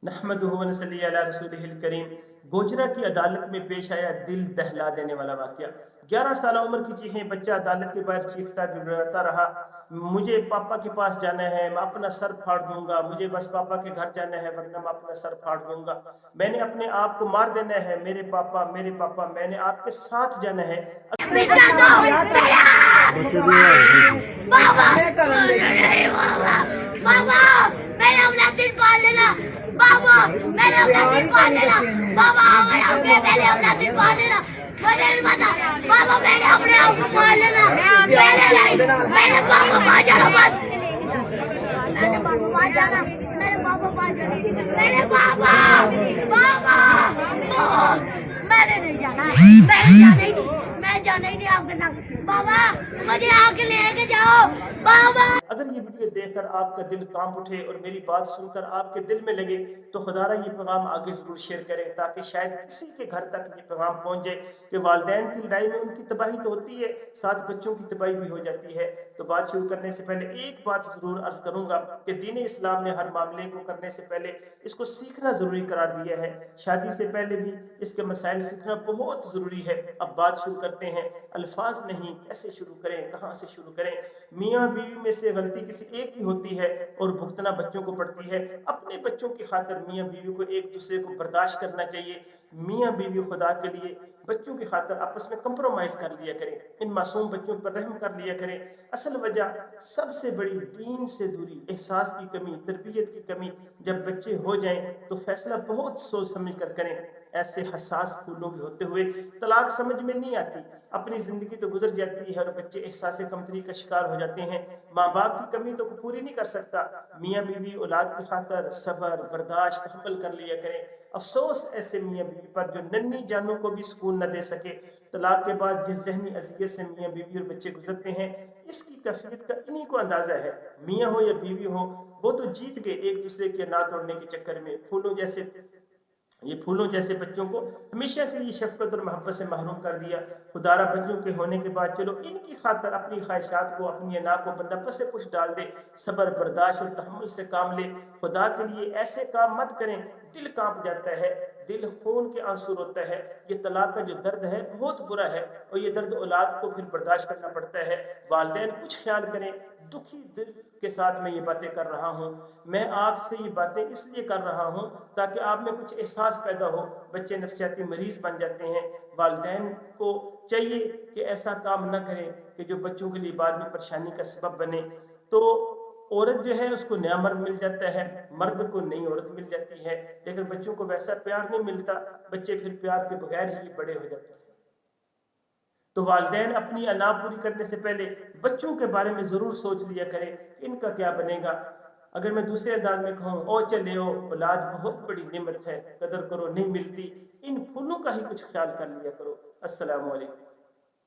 नहमदुहु व नसल्ली अला रसूलिहिल करीम। गोजरा की अदालत में पेश आया दिल दहला देने वाला वाकया। 11 साल उम्र की चीखें, बच्चा अदालत के बाहर चीखता गिड़गिड़ाता रहा, मुझे पापा के पास जाना है, मैं अपना सर फाड़ दूंगा, मुझे बस पापा के घर जाना है वरना मैं अपना सर फाड़ दूंगा, मैंने अपने आप को मार देना है, मेरे पापा मेरे पापा, मैंने आपके साथ जाना है। बाबा मैंने अपना दिल पाल लेना, बाबा मैंने अपना दिल पाल लेना, मुझे नहीं पता बाबा, मैंने अपने आप को पाल लेना, मैंने बाबा पास जाना, बस मैंने बाबा पास जाना, मेरे बाबा पास जाना, मेरे बाबा बाबा मैंने नहीं जाना, मैंने जाना ही नहीं, मैं जाना ही नहीं आपके साथ, बाबा मुझे आके लेके जाओ बाबा। अगर ये वीडियो देखकर आपका दिल कांप उठे और मेरी बात सुनकर आपके दिल में लगे तो खुदारा ये पैगाम आगे जरूर शेयर करें, ताकि शायद किसी के घर तक ये पैगाम पहुंच जाए कि वालिदैन की लड़ाई में उनकी तबाही तो होती है, साथ बच्चों की तबाही भी हो जाती है। तो बात शुरू करने से पहले एक बात जरूर अर्ज करूंगा कि दीन इस्लाम ने हर मामले को करने से पहले इसको सीखना जरूरी करार दिया है। शादी से पहले भी इसके मसाइल सीखना बहुत जरूरी है। अब बात शुरू करते हैं। अल्फाज नहीं, कैसे शुरू करें, कहाँ से शुरू करें। मियाँ बीवी में से गलती किसी एक की होती है और भुगतना बच्चों को पड़ती है। अपने बच्चों की खातिर मियाँ बीवी को एक दूसरे को बर्दाश्त करना चाहिए। मियाँ बीवी खुदा के लिए बच्चों की खातिर आपस में कंप्रोमाइज कर लिया करें, इन मासूम बच्चों पर रहम कर लिया करें। असल वजह सबसे बड़ी दीन से दूरी, एहसास की कमी, तरबियत की कमी। जब बच्चे हो जाएं तो फैसला बहुत सोच समझ कर करें। ऐसे हसास फूलों के होते हुए तलाक समझ में नहीं आती, अपनी जिंदगी तो गुजर जाती है और बच्चे एहसास कमतरी का शिकार हो जाते हैं। माँ बाप की कमी तो पूरी नहीं कर सकता। मियाँ बीवी औलाद की खातिर सब्र बर्दाश्त तहम्मुल कर लिया करें। अफसोस ऐसे मियाँ बीवी पर जो नन्ही जानों को भी सुकून न दे सके। तलाक के बाद जिस जहनी अजियत से मियाँ बीवी और बच्चे गुजरते हैं, इसकी कैफियत का इन्हीं को अंदाजा है। मियाँ हो या बीवी हो, वो तो जीत गए एक दूसरे के ना तोड़ने के चक्कर में। फूलों जैसे बच्चों को हमेशा के लिए शफकत और मोहब्बत से महरूम कर दिया। खुदारा बच्चों के होने के बाद चलो इनकी खातर अपनी ख्वाहिशात को, अपनी अना को बंदा पसे पुश डाल दे, सब्र बर्दाश्त और तहम्मुल से काम ले। खुदा के लिए ऐसे काम मत करें, दिल कांप जाता है, दिल खून के आंसू रोता है। ये तलाक का जो दर्द है बहुत बुरा है और ये दर्द औलाद को फिर बर्दाश्त करना पड़ता है। वालिदैन कुछ ख्याल करें। दुखी दिल के साथ मैं ये बातें कर रहा हूँ। मैं आपसे ये बातें इसलिए कर रहा हूँ ताकि आप में कुछ एहसास पैदा हो। बच्चे नफसियाती मरीज बन जाते हैं। वालिदैन को चाहिए कि ऐसा काम न करें कि जो बच्चों के लिए बाद में परेशानी का सबब बने। तो औरत जो है उसको नया मर्द मिल जाता है, मर्द को नई औरत मिल जाती है, लेकिन बच्चों को वैसा प्यार नहीं मिलता। बच्चे फिर प्यार के बगैर ही बड़े हो जाते हैं। तो वालिदैन अपनी अना पूरी करने से पहले बच्चों के बारे में ज़रूर सोच लिया करें कि इनका क्या बनेगा। अगर मैं दूसरे अंदाज में कहूँ, ओ चले ओ, औलाद बहुत बड़ी नेमत है, कदर करो, नहीं मिलती। इन फूलों का ही कुछ ख्याल कर लिया करो। अस्सलामु अलैकुम।